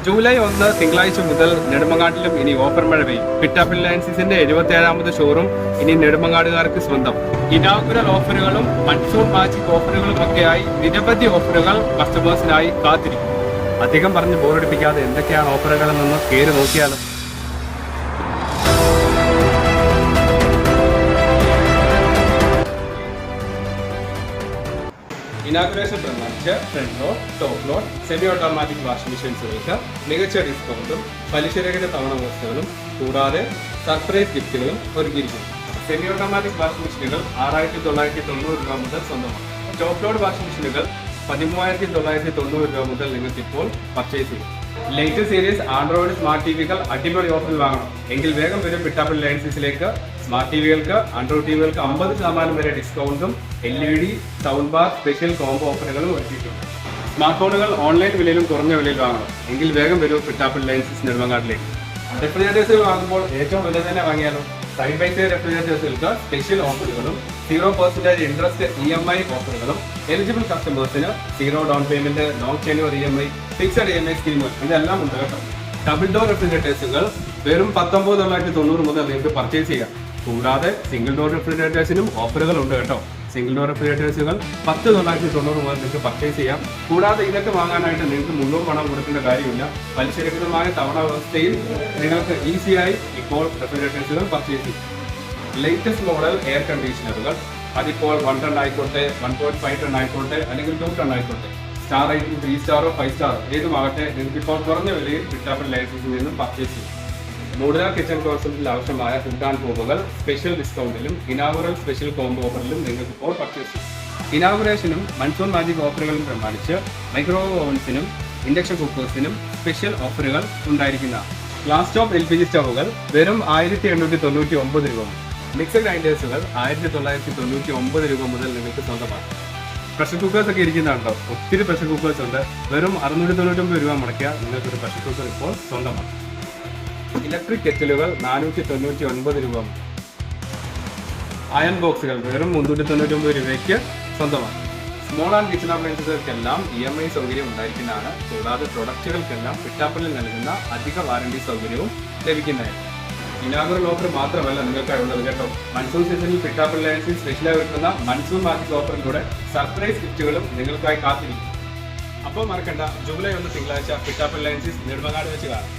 July 1 തിങ്കളാഴ്ച മുതൽ നെടുമങ്ങാട്ടിലും ഇനി ഓഫർ മഴ പെയ്യും. പിറ്റാപ്പ് റിലയൻസിന്റെ 77ാമത് ഷോറൂം ഇനി നെടുമങ്ങാടുകാർക്ക് സ്വന്തം. ഇനാഗുറൽ ഓഫറുകളും മൺസൂൺ മാജിക് ഓഫറുകളും ഒക്കെയായി നിരവധി ഓഫറുകൾ കസ്റ്റമേഴ്സിനായി കാത്തിരിക്കും. അധികം പറഞ്ഞ് ബോറടിപ്പിക്കാതെ എന്തൊക്കെയാണ് ഓഫറുകളെന്നൊന്ന് കയറി നോക്കിയാലും. ഇനാഗുറേഷൻ പ്രമാണിച്ച് front load, top load, semi automatic washing മെഷീൻസുകൾക്ക് മികച്ച ഡിസ്കൗണ്ടും പലിശരഹിത തവണ വ്യവസ്ഥകളും കൂടാതെ സർപ്രൈസ് ഗിഫ്റ്റുകളും ഒരുക്കിയിരിക്കുന്നു. സെമി ഓട്ടോമാറ്റിക് വാഷിംഗ് മെഷീനുകൾ 6,990 രൂപ മുതൽ സ്വന്തമാണ്. ടോപ്പ് ലോഡ് വാഷിംഗ് മെഷീനുകൾ 13,990 രൂപ മുതൽ നിങ്ങൾക്ക് ഇപ്പോൾ പർച്ചേസ് ചെയ്യും. ലേറ്റസ്റ്റ് സീരീസ് ആൻഡ്രോയിഡ് സ്മാർട്ട് ടിവികൾ അടിപൊളി ഓഫറിൽ വാങ്ങണം എങ്കിൽ വേഗം വരും പിറ്റാപ്പ് റിലയൻസിലേക്ക്. സ്മാർട്ട് ടിവികൾക്ക്, ആൻഡ്രോയിഡ് ടിവികൾക്ക് 50% വരെ ഡിസ്കൗണ്ടും LED, sound bar special combo ഓഫറുകളും ഒരുക്കിയിട്ടുണ്ട്. സ്മാർട്ട് ഫോണുകൾ ഓൺലൈൻ വിലയിലും കുറഞ്ഞ വിലയിൽ വാങ്ങണം എങ്കിൽ വേഗം വരും പിറ്റാപ്പ് റിലയൻസിസ് നെടുമങ്ങാടിലേക്ക്. റെഫ്രിജറേറ്റേഴ്സുകൾ വാങ്ങുമ്പോൾ ഏറ്റവും വില തന്നെ വാങ്ങിയാലോ. സൈഡ് ബൈ സൈഡ് റെഫ്രിജറേറ്റേഴ്സുകൾക്ക് സ്പെഷ്യൽ ഓഫറുകളും 0% ഇൻട്രസ്റ്റ് EMI ഓഫറുകളും എലിജിബിൾ കസ്റ്റമേഴ്സിന് 0 down payment, non tenure EMI, fixed EMI സ്കീമുകൾ ഇതെല്ലാം ഉണ്ട് കേട്ടോ. ഡബിൾ ഡോർ റെഫ്രിജറേറ്റേഴ്സുകൾ വെറും 19,990 മുതൽ നിങ്ങൾക്ക് പർച്ചേസ് ചെയ്യാം. കൂടാതെ സിംഗിൾ ഡോർ റെഫ്രിജറേറ്റേഴ്സിനും ഓഫറുകൾ ഉണ്ട് കേട്ടോ. സിംഗിൾ ഡോർ റെഫ്രിജറേറ്റേഴ്സുകൾ 10,990 മുതൽ നിങ്ങൾക്ക് പർച്ചേസ് ചെയ്യാം. കൂടാതെ ഇതൊക്കെ വാങ്ങാനായിട്ട് നിങ്ങൾക്ക് മുന്നോട്ട് പണം കൊടുക്കേണ്ട കാര്യമില്ല. പലിശരഹിതമായ തവണ വ്യവസ്ഥയിൽ നിങ്ങൾക്ക് ഈസിയായി ഇപ്പോൾ റെഫ്രിജറേറ്റേഴ്സുകൾ പർച്ചേസ് ചെയ്യും. ലേറ്റസ്റ്റ് മോഡൽ എയർ കണ്ടീഷണറുകൾ അതിപ്പോൾ 1 ടൺ ആയിക്കോട്ടെ, 1.5 ടൺ ആയിക്കോട്ടെ, അല്ലെങ്കിൽ 2 ടൺ ആയിക്കോട്ടെ, സ്റ്റാർ റേറ്റിംഗ് 3 സ്റ്റാറോ 5 സ്റ്റാറോ ഏതുമാകട്ടെ, നിങ്ങൾക്ക് ഇപ്പോൾ കുറഞ്ഞ വിലയിൽ പിറ്റാപ്പ് റിലയൻസിൽ നിന്നും പർച്ചേസ് ചെയ്യും. മോഡുലാർ കിച്ചൺ കോൺസെപ്റ്റിൽ ആവശ്യമായ ഫുഡ് ആൻഡ് കോമ്പുകൾ സ്പെഷ്യൽ ഡിസ്കൗണ്ടിലും ഇനാഗുറൽ സ്പെഷ്യൽ കോംബോ ഓഫറിലും നിങ്ങൾക്ക് ഇപ്പോൾ പർച്ചേസ് ചെയ്യും. ഇനാഗുറേഷനും മൺസൂൺ മാജിക് ഓഫറുകളും പ്രമാണിച്ച് മൈക്രോവേവ് ഓവൻസിനും ഇൻഡക്ഷൻ കുക്കേഴ്സിനും സ്പെഷ്യൽ ഓഫറുകൾ ഉണ്ടായിരിക്കുന്ന ഗ്ലാസ് ടോപ്പ് LPG സ്റ്റൗവുകൾ വെറും 1,899 രൂപ. മിക്സർ ഗ്രൈൻഡേഴ്സുകൾ 1,999 രൂപ മുതൽ നിങ്ങൾക്ക് സ്വന്തമാക്കാം. പ്രഷർ കുക്കേഴ്സ് ഒക്കെ ഇരിക്കുന്നുണ്ടോ? ഒത്തിരി പ്രഷർ കുക്കേഴ്സ് ഉണ്ട്. വെറും 699 രൂപ മുടക്കിയാൽ നിങ്ങൾക്കൊരു പ്രഷർ കുക്കർ ഇപ്പോൾ സ്വന്തമാണ്. ഇലക്ട്രിക് കെറ്റിലുകൾ 499 രൂപ. അയൺ ബോക്സുകൾ വെറും 399 രൂപയ്ക്ക് സ്വന്തമാണ്. സ്മോൾ ആൻഡ് കിച്ചൺ അപ്ലയൻസുകൾക്കെല്ലാം EMI സൗകര്യം ഉണ്ടായിരിക്കുന്നതാണ്. കൂടാതെ പ്രൊഡക്റ്റുകൾക്കെല്ലാം പിറ്റാപ്പിൽ നൽകുന്ന അധിക വാറണ്ടി സൗകര്യവും ലഭിക്കുന്നതായിരിക്കും. ഇനാഗുറൽ ഓഫർ മാത്രമല്ല നിങ്ങൾക്കായി ഉള്ളത് കേട്ടോ. മൺസൂൺ സീസണിൽ പിറ്റാപ്പ് റിലയൻസിൽ സ്പെഷ്യലായി ഒരുക്കുന്ന മൺസൂൺ മാജിക് ഓഫറിലൂടെ സർപ്രൈസ് ഗിഫ്റ്റുകളും നിങ്ങൾക്കായി കാത്തിരിക്കും. അപ്പോൾ മറക്കണ്ട, ജൂലൈ 1 തിങ്കളാഴ്ച പിറ്റാപ്പ് റിലയൻസിൽ നെടുമങ്ങാട് വെച്ച് കാണാം.